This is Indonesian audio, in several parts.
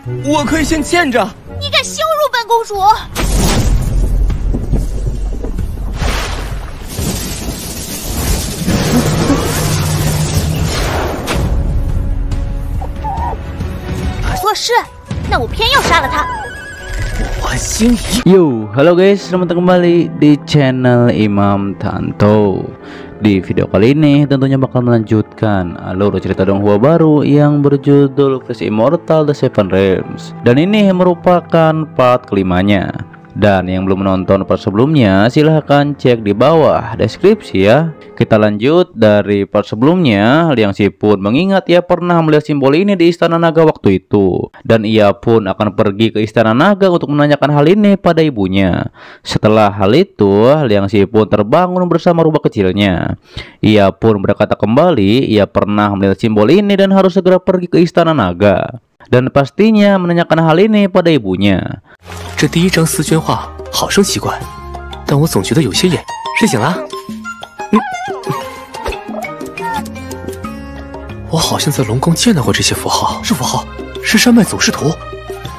我可以先见着。你敢羞辱本公主！做事，那我偏要杀了他。我心仪。Yo, halo guys, selamat datang kembali di channel Imam Tanto. Di video kali ini tentunya bakal melanjutkan alur cerita Donghua baru yang berjudul Flash Immortal The Seven Realms. Dan ini merupakan part kelimanya. Dan yang belum menonton part sebelumnya silahkan cek di bawah deskripsi ya. Kita lanjut dari part sebelumnya. Liang Xi pun mengingat ia pernah melihat simbol ini di Istana Naga waktu itu. Dan ia pun akan pergi ke Istana Naga untuk menanyakan hal ini pada ibunya. Setelah hal itu, Liang Xi pun terbangun bersama rubah kecilnya. Ia pun berkata kembali ia pernah melihat simbol ini dan harus segera pergi ke Istana Naga. Dan pastinya menanyakan hal ini pada ibunya. 这第一张丝绢画好生奇怪，但我总觉得有些眼。睡醒了？我好像在龙宫见到过这些符号，是符号，是山脉走势图。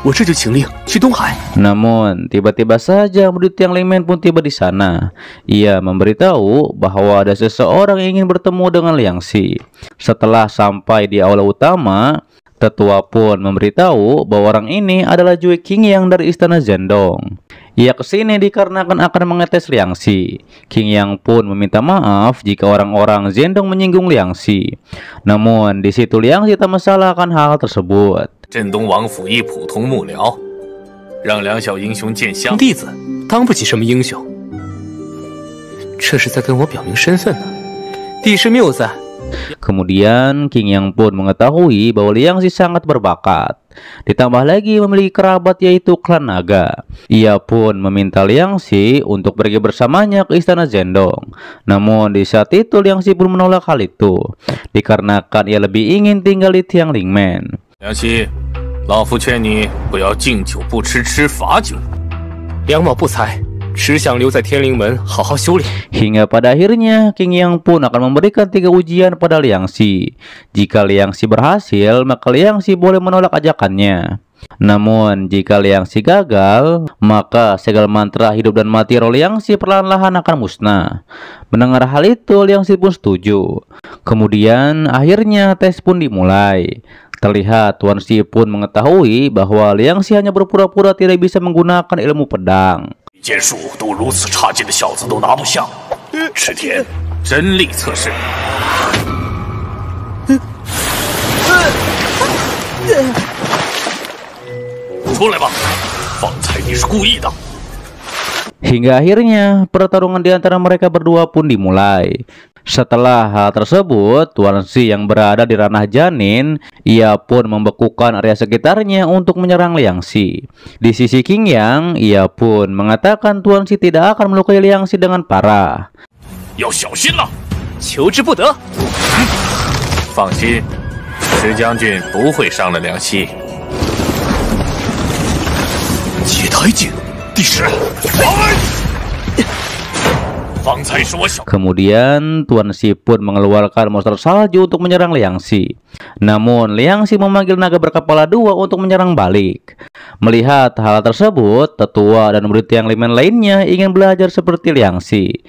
我这就请令去东海。 Namun tiba-tiba saja murid Tiang Lingmen pun tiba di sana. Ia memberitahu bahwa ada seseorang yang ingin bertemu dengan Liang Xi. Setelah sampai di aula utama, tetua pun memberitahu bahwa orang ini adalah Jue Qingyang dari Istana Zhendong. Ia kesini dikarenakan akan mengetes Liang Xi. Qingyang pun meminta maaf jika orang-orang Zhendong menyinggung Liang Xi. Namun di situ Liang Xi tak masalah akan hal tersebut. 镇东王府一普通幕僚，让两小英雄见相。弟子当不起什么英雄，这是在跟我表明身份呢。帝师谬赞。 Kemudian Qingyang pun mengetahui bahwa Liang Xi sangat berbakat. Ditambah lagi memiliki kerabat yaitu klan naga. Ia pun meminta Liang Xi untuk pergi bersamanya ke Istana Zhendong. Namun di saat itu Liang Xi pun menolak hal itu, dikarenakan ia lebih ingin tinggal di Tiang Lingmen. 梁希，老夫劝你不要敬酒不吃吃罚酒。梁某不才，只想留在天灵门好好修炼。 Hingga pada akhirnya Qingyang pun akan memberikan 3 ujian pada Liang Xi. Jika Liang Xi berhasil, maka Liang Xi boleh menolak ajakannya. Namun jika Liang Xi gagal, maka segala mantra hidup dan mati roh Liang Xi perlahan-lahan akan musnah. Mendengar hal itu, Liang Xi pun setuju. Kemudian akhirnya tes pun dimulai. Terlihat Tuan Xi pun mengetahui bahwa Liang Xi hanya berpura-pura tidak bisa menggunakan ilmu pedang. 剑术都如此差劲的小子都拿不下，赤田真力测试。出来吧，方才你是故意的。 Hingga akhirnya pertarungan di antara mereka berdua pun dimulai. Setelah hal tersebut, Tuan Xi yang berada di ranah janin, ia pun membekukan area sekitarnya untuk menyerang Liang Xi. Di sisi Qingyang, ia pun mengatakan Tuan Xi tidak akan melukai Liang Xi dengan parah. 要小心了，求之不得。放心，石将军不会伤了梁希。解台镜，第十。 方才是我小。 Kemudian Tuan Xi pun mengeluarkan monster salju untuk menyerang Liang Xi. Namun Liang Xi memanggil naga berkepala 2 untuk menyerang balik. Melihat hal tersebut, tetua dan murid Tiang Lingmen lainnya ingin belajar seperti Liang Xi.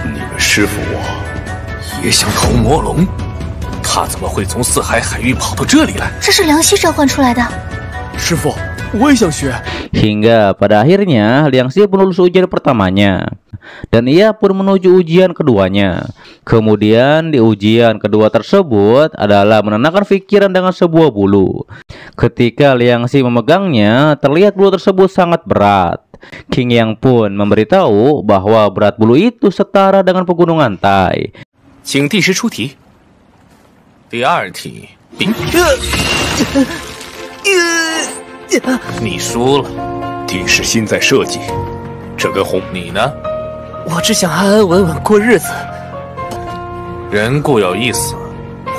你们师傅我也想投魔龙。 他怎么会从四海海域跑到这里来？这是梁希召唤出来的。师傅，我也想学。 Hingga pada akhirnya Liang Xi pun lulus ujian pertamanya. Dan ia pun menuju ujian keduanya. Kemudian di ujian kedua tersebut adalah menenangkan pikiran dengan sebuah bulu. Ketika Liang Xi memegangnya, terlihat bulu tersebut sangat berat. Qingyang pun memberitahu bahwa berat bulu itu setara dengan pegunungan Tai. 请帝师出题。 第二题，你输了。帝师心在设计，这跟红你呢？我只想安安稳稳过日子。人固有一死，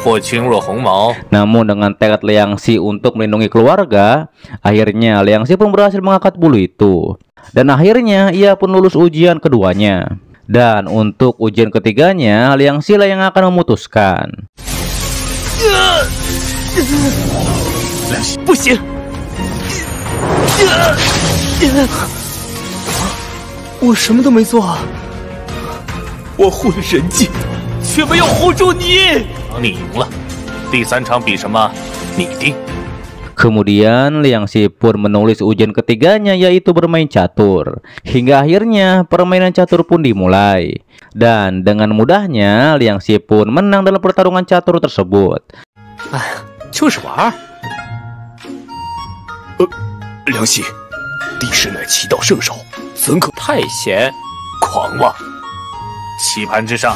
或轻若鸿毛。 Namun dengan tekad Liang Xi untuk melindungi keluarga, akhirnya Liang Xi pun berhasil mengangkat bulu itu. Dan akhirnya ia pun lulus ujian keduanya. Dan untuk ujian ketiganya, Liang Xi lah yang akan memutuskan. 不行！我什么都没做，我护了人界，却没有护住你。你赢了，第3场比什么？你定。 Kemudian Liang Xi pun menulis ujian ketiganya, yaitu bermain catur. Hingga akhirnya permainan catur pun dimulai. Dan dengan mudahnya Liang Xi pun menang dalam pertarungan catur tersebut. 哎，就是玩。梁希，帝师乃棋道圣手，怎可太闲？狂妄？棋盘之上，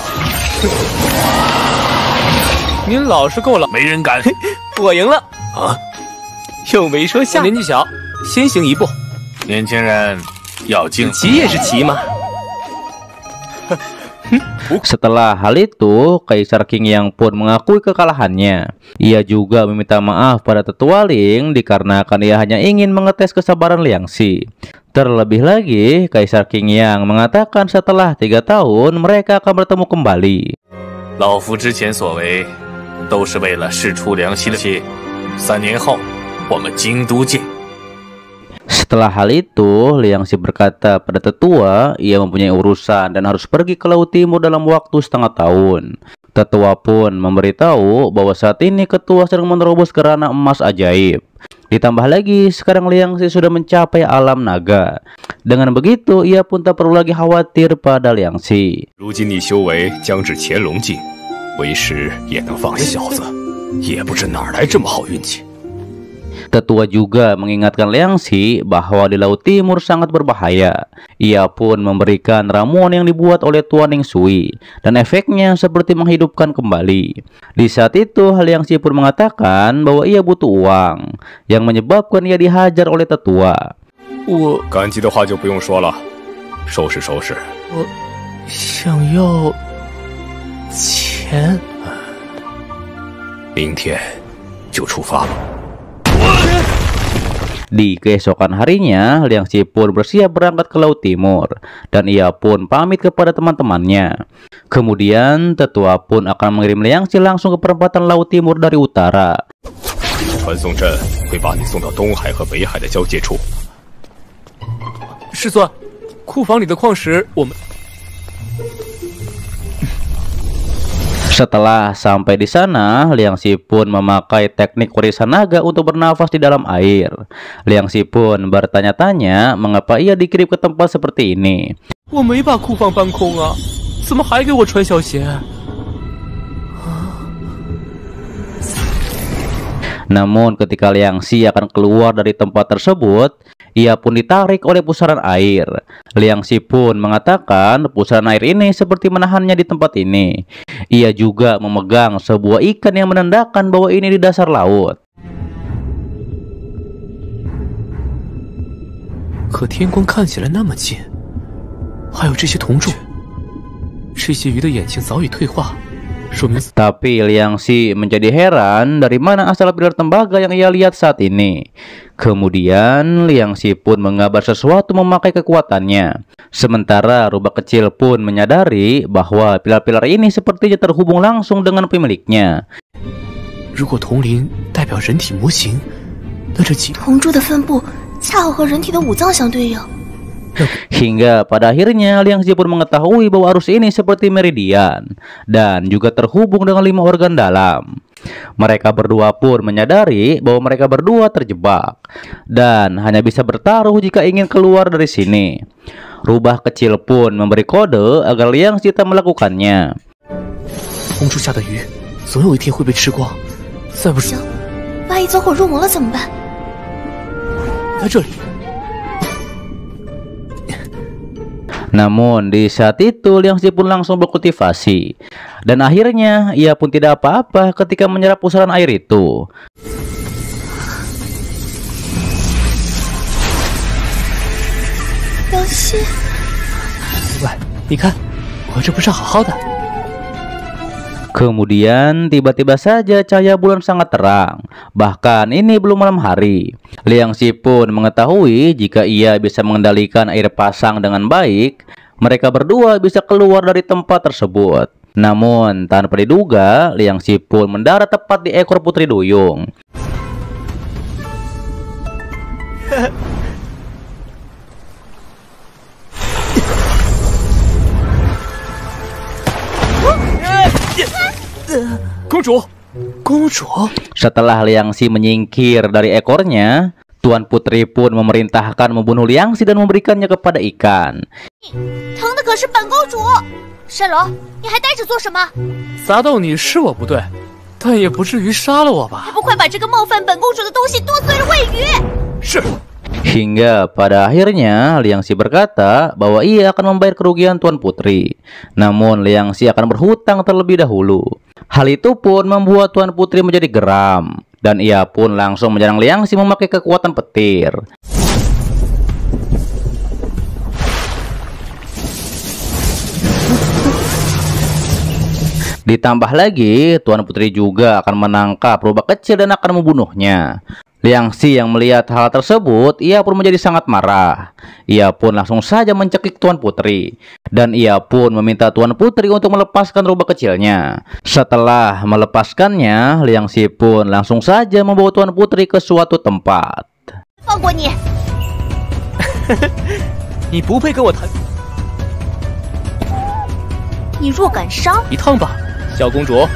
您老实够老，没人敢。我赢了啊！ 又没说下。年纪小，先行一步。年轻人要敬。棋也是棋嘛。 Setelah hal itu, Kaisar Qing Yang pun mengakui kekalahannya. Ia juga meminta maaf pada Tetua Ling dikarenakan ia hanya ingin mengetes kesabaran Liang Xi. Terlebih lagi, Kaisar Qing Yang mengatakan setelah 3 tahun mereka akan bertemu kembali. 老夫之前所为，都是为了试出梁希的气。3年后，我们京都见。 Setelah hal itu, Liang Xi berkata pada tetua, ia mempunyai urusan dan harus pergi ke Laut Timur dalam waktu setengah tahun. Tetua pun memberitahu bahwa saat ini ketua sedang menerobos ke ranah emas ajaib. Ditambah lagi, sekarang Liang Xi sudah mencapai alam naga. Dengan begitu, ia pun tak perlu lagi khawatir pada Liang Xi. 如今你修为将至乾隆境，为时也能放心。小子，也不知哪来这么好运气。 Tetua juga mengingatkan Liang Xi bahwa di Laut Timur sangat berbahaya. Ia pun memberikan ramuan yang dibuat oleh Tuan Ning Sui dan efeknya seperti menghidupkan kembali. Di saat itu, Liang Xi pun mengatakan bahwa ia butuh uang, yang menyebabkan ia dihajar oleh tetua. 我感激的话就不用说了，收拾收拾。我想要钱。明天就出发了。 Di keesokan harinya, Liang Xi pun bersiap berangkat ke Laut Timur dan ia pun pamit kepada teman-temannya. Kemudian, tetua pun akan mengirim Liang Xi langsung ke perempatan Laut Timur dari utara. 传送阵会把你送到东海和北海的交界处。师尊，库房里的矿石我们。 Setelah sampai di sana, Liang Xi pun memakai teknik warisan naga untuk bernafas di dalam air. Liang Xi pun bertanya-tanya mengapa ia dikirim ke tempat seperti ini. 我没把库房搬空啊，怎么还给我穿小鞋？ Namun ketika Liang Xi akan keluar dari tempat tersebut, ia pun ditarik oleh pusaran air. Liang Xi pun mengatakan pusaran air ini seperti menahannya di tempat ini. Ia juga memegang sebuah ikan yang menandakan bahwa ini di dasar laut. 可天光看起来那么近，还有这些铜柱，这些鱼的眼睛早已退化，说明。 Tapi Liang Xi menjadi heran dari mana asal pilar tembaga yang ia lihat saat ini. Kemudian Liang Xi pun mengabar sesuatu memakai kekuatannya. Sementara rubah kecil pun menyadari bahwa pilar-pilar ini sepertinya terhubung langsung dengan pemiliknya. 如果铜铃代表人体模型，那这几铜柱的分布恰好和人体的五脏相对应。 Hingga pada akhirnya Liang Xi pun mengetahui bahwa arus ini seperti meridian dan juga terhubung dengan 5 organ dalam. Mereka berdua pun menyadari bahwa mereka berdua terjebak dan hanya bisa bertaruh jika ingin keluar dari sini. Rubah kecil pun memberi kode agar Liang Xi tak melakukannya. 铜柱下的鱼，总有一天会被吃光。再不是行，万一走火入魔了怎么办？在这里。 Namun di saat itu Liang Xi pun langsung berkultivasi dan akhirnya ia pun tidak apa-apa ketika menyerap pusaran air itu. Liang Xi，喂，你看，我这不是好好的。 Kemudian tiba-tiba saja cahaya bulan sangat terang. Bahkan ini belum malam hari. Liang Xi pun mengetahui jika ia bisa mengendalikan air pasang dengan baik, mereka berdua bisa keluar dari tempat tersebut. Namun tanpa diduga, Liang Xi pun mendarat tepat di ekor Putri Duyung. Gongzhu. Setelah Liang Xi menyingkir dari ekornya, Tuan Putri pun memerintahkan membunuh Liang Xi dan memberikannya kepada ikan. 疼的可是本公主。申龙，你还待着做什么？砸到你是我不对，但也不至于杀了我吧？还不快把这个冒犯本公主的东西剁碎了喂鱼！是。 Hingga pada akhirnya Liang Xi berkata bahwa ia akan membayar kerugian Tuan Putri. Namun Liang Xi akan berhutang terlebih dahulu. Hal itu pun membuat Tuan Putri menjadi geram. Dan ia pun langsung menyerang Liang Xi memakai kekuatan petir. Ditambah lagi, Tuan Putri juga akan menangkap rubah kecil dan akan membunuhnya. Liang Xi yang melihat hal tersebut, ia pun menjadi sangat marah. Ia pun langsung saja mencekik Tuan Putri. Dan ia pun meminta Tuan Putri untuk melepaskan rubah kecilnya. Setelah melepaskannya, Liang Xi pun langsung saja membawa Tuan Putri ke suatu tempat. 放过你！你不配跟我谈。你若敢伤，一趟吧，小公主。